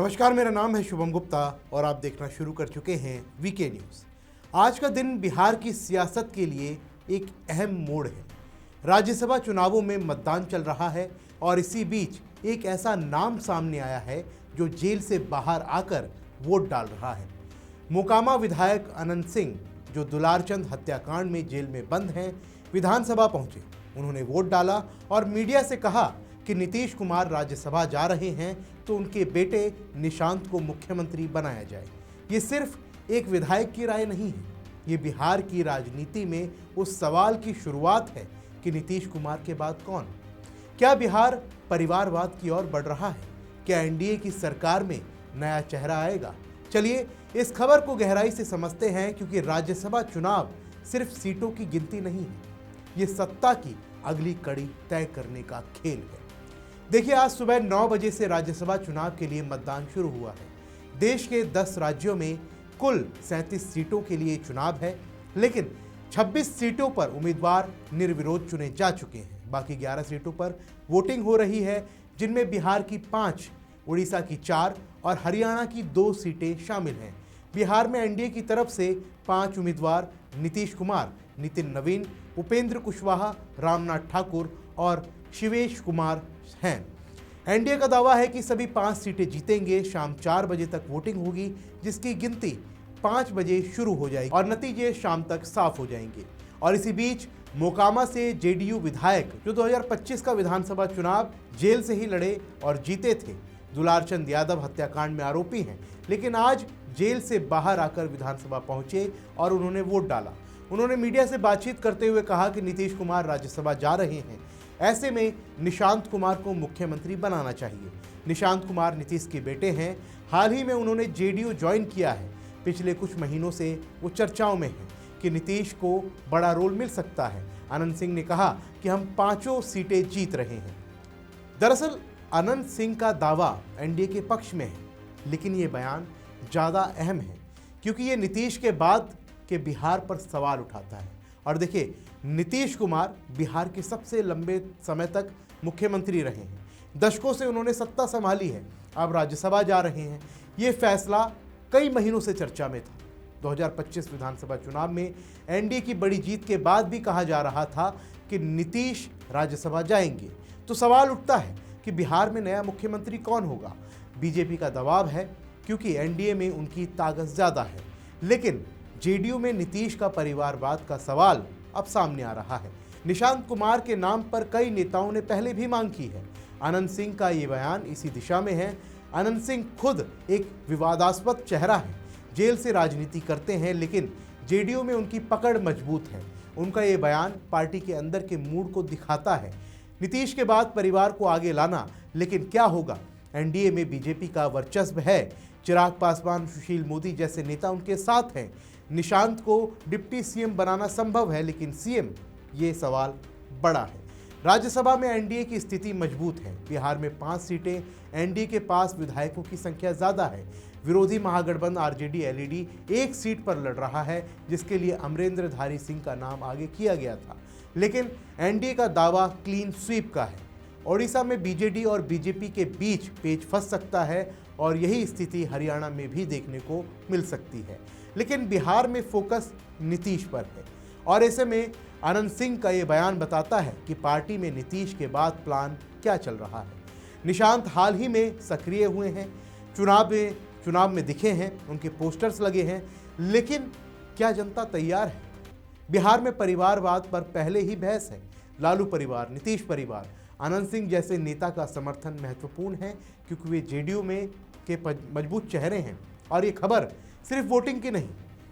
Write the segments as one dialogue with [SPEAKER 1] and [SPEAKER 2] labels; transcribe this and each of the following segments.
[SPEAKER 1] नमस्कार, मेरा नाम है शुभम गुप्ता और आप देखना शुरू कर चुके हैं वीके न्यूज़। आज का दिन बिहार की सियासत के लिए एक अहम मोड़ है। राज्यसभा चुनावों में मतदान चल रहा है और इसी बीच एक ऐसा नाम सामने आया है जो जेल से बाहर आकर वोट डाल रहा है। मोकामा विधायक अनंत सिंह, जो दुलारचंद हत्याकांड में जेल में बंद हैं, विधानसभा पहुंचे। उन्होंने वोट डाला और मीडिया से कहा कि नीतीश कुमार राज्यसभा जा रहे हैं तो उनके बेटे निशांत को मुख्यमंत्री बनाया जाए। ये सिर्फ एक विधायक की राय नहीं है, ये बिहार की राजनीति में उस सवाल की शुरुआत है कि नीतीश कुमार के बाद कौन? क्या बिहार परिवारवाद की ओर बढ़ रहा है? क्या एनडीए की सरकार में नया चेहरा आएगा? चलिए इस खबर को गहराई से समझते हैं, क्योंकि राज्यसभा चुनाव सिर्फ सीटों की गिनती नहीं है, ये सत्ता की अगली कड़ी तय करने का खेल है। देखिए, आज सुबह 9 बजे से राज्यसभा चुनाव के लिए मतदान शुरू हुआ है। देश के 10 राज्यों में कुल 37 सीटों के लिए चुनाव है, लेकिन 26 सीटों पर उम्मीदवार निर्विरोध चुने जा चुके हैं। बाकी 11 सीटों पर वोटिंग हो रही है, जिनमें बिहार की 5, उड़ीसा की 4 और हरियाणा की 2 सीटें शामिल हैं। बिहार में एनडीए की तरफ से 5 उम्मीदवार नीतीश कुमार, नितिन नवीन, उपेंद्र कुशवाहा, रामनाथ ठाकुर और शिवेश कुमार हैं। एनडीए का दावा है कि सभी 5 सीटें जीतेंगे। शाम 4 बजे तक वोटिंग होगी, जिसकी गिनती 5 बजे शुरू हो जाएगी और नतीजे शाम तक साफ हो जाएंगे। और इसी बीच मोकामा से जेडीयू विधायक, जो 2025 का विधानसभा चुनाव जेल से ही लड़े और जीते थे, दुलारचंद यादव हत्याकांड में आरोपी हैं, लेकिन आज जेल से बाहर आकर विधानसभा पहुंचे और उन्होंने वोट डाला। उन्होंने मीडिया से बातचीत करते हुए कहा कि नीतीश कुमार राज्यसभा जा रहे हैं, ऐसे में निशांत कुमार को मुख्यमंत्री बनाना चाहिए। निशांत कुमार नीतीश के बेटे हैं। हाल ही में उन्होंने जेडीयू ज्वाइन किया है। पिछले कुछ महीनों से वो चर्चाओं में हैं कि नीतीश को बड़ा रोल मिल सकता है। अनंत सिंह ने कहा कि हम 5 सीटें जीत रहे हैं। दरअसल अनंत सिंह का दावा एनडीए के पक्ष में है, लेकिन ये बयान ज़्यादा अहम है क्योंकि ये नीतीश के बाद के बिहार पर सवाल उठाता है। और देखिए, नीतीश कुमार बिहार के सबसे लंबे समय तक मुख्यमंत्री रहे हैं। दशकों से उन्होंने सत्ता संभाली है, अब राज्यसभा जा रहे हैं। ये फैसला कई महीनों से चर्चा में था। 2025 विधानसभा चुनाव में एनडीए की बड़ी जीत के बाद भी कहा जा रहा था कि नीतीश राज्यसभा जाएंगे। तो सवाल उठता है कि बिहार में नया मुख्यमंत्री कौन होगा? बीजेपी का दबाव है क्योंकि एनडीए में उनकी ताकत ज़्यादा है, लेकिन जेडीयू में नीतीश का परिवारवाद का सवाल अब सामने आ रहा है। निशांत कुमार के नाम पर कई नेताओं ने पहले भी मांग की है। अनंत सिंह का ये बयान इसी दिशा में है। अनंत सिंह खुद एक विवादास्पद चेहरा है, जेल से राजनीति करते हैं, लेकिन जेडीयू में उनकी पकड़ मजबूत है। उनका ये बयान पार्टी के अंदर के मूड को दिखाता है। नीतीश के बाद परिवार को आगे लाना, लेकिन क्या होगा? एनडीए में बीजेपी का वर्चस्व है। चिराग पासवान, सुशील मोदी जैसे नेता उनके साथ हैं। निशांत को डिप्टी सीएम बनाना संभव है, लेकिन सीएम, ये सवाल बड़ा है। राज्यसभा में एनडीए की स्थिति मजबूत है। बिहार में 5 सीटें, एनडीए के पास विधायकों की संख्या ज़्यादा है। विरोधी महागठबंधन आरजेडी एलईडी 1 सीट पर लड़ रहा है, जिसके लिए अमरेंद्रधारी सिंह का नाम आगे किया गया था, लेकिन एनडीए का दावा क्लीन स्वीप का है। ओडिशा में बीजेडी और बीजेपी के बीच पेच फंस सकता है और यही स्थिति हरियाणा में भी देखने को मिल सकती है। लेकिन बिहार में फोकस नीतीश पर है और ऐसे में अनंत सिंह का ये बयान बताता है कि पार्टी में नीतीश के बाद प्लान क्या चल रहा है। निशांत हाल ही में सक्रिय हुए हैं, चुनाव में दिखे हैं, उनके पोस्टर्स लगे हैं, लेकिन क्या जनता तैयार है? बिहार में परिवारवाद पर पहले ही बहस है। लालू परिवार, नीतीश परिवार, अनंत सिंह जैसे नेता का समर्थन महत्वपूर्ण है क्योंकि वे जेडीयू में के मजबूत चेहरे हैं। और ये खबर सिर्फ वोटिंग की नहीं,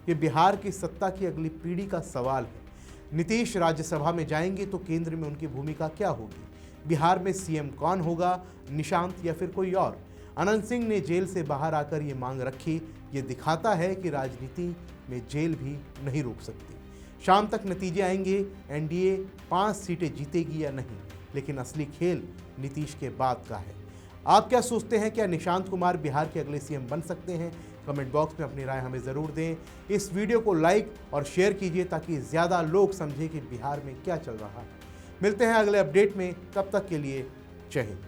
[SPEAKER 1] ये बिहार की सत्ता की अगली पीढ़ी का सवाल है। नीतीश राज्यसभा में जाएंगे तो केंद्र में उनकी भूमिका क्या होगी? बिहार में सीएम कौन होगा, निशांत या फिर कोई और? अनंत सिंह ने जेल से बाहर आकर ये मांग रखी। ये दिखाता है कि राजनीति में जेल भी नहीं रोक सकती। शाम तक नतीजे आएंगे, एनडीए 5 सीटें जीतेगी या नहीं, लेकिन असली खेल नीतीश के बाद का है। आप क्या सोचते हैं? क्या निशांत कुमार बिहार के अगले सीएम बन सकते हैं? कमेंट बॉक्स में अपनी राय हमें ज़रूर दें। इस वीडियो को लाइक और शेयर कीजिए ताकि ज़्यादा लोग समझें कि बिहार में क्या चल रहा है। मिलते हैं अगले अपडेट में, तब तक के लिए जय हिंद।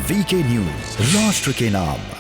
[SPEAKER 2] वीके न्यूज़, राष्ट्र के नाम।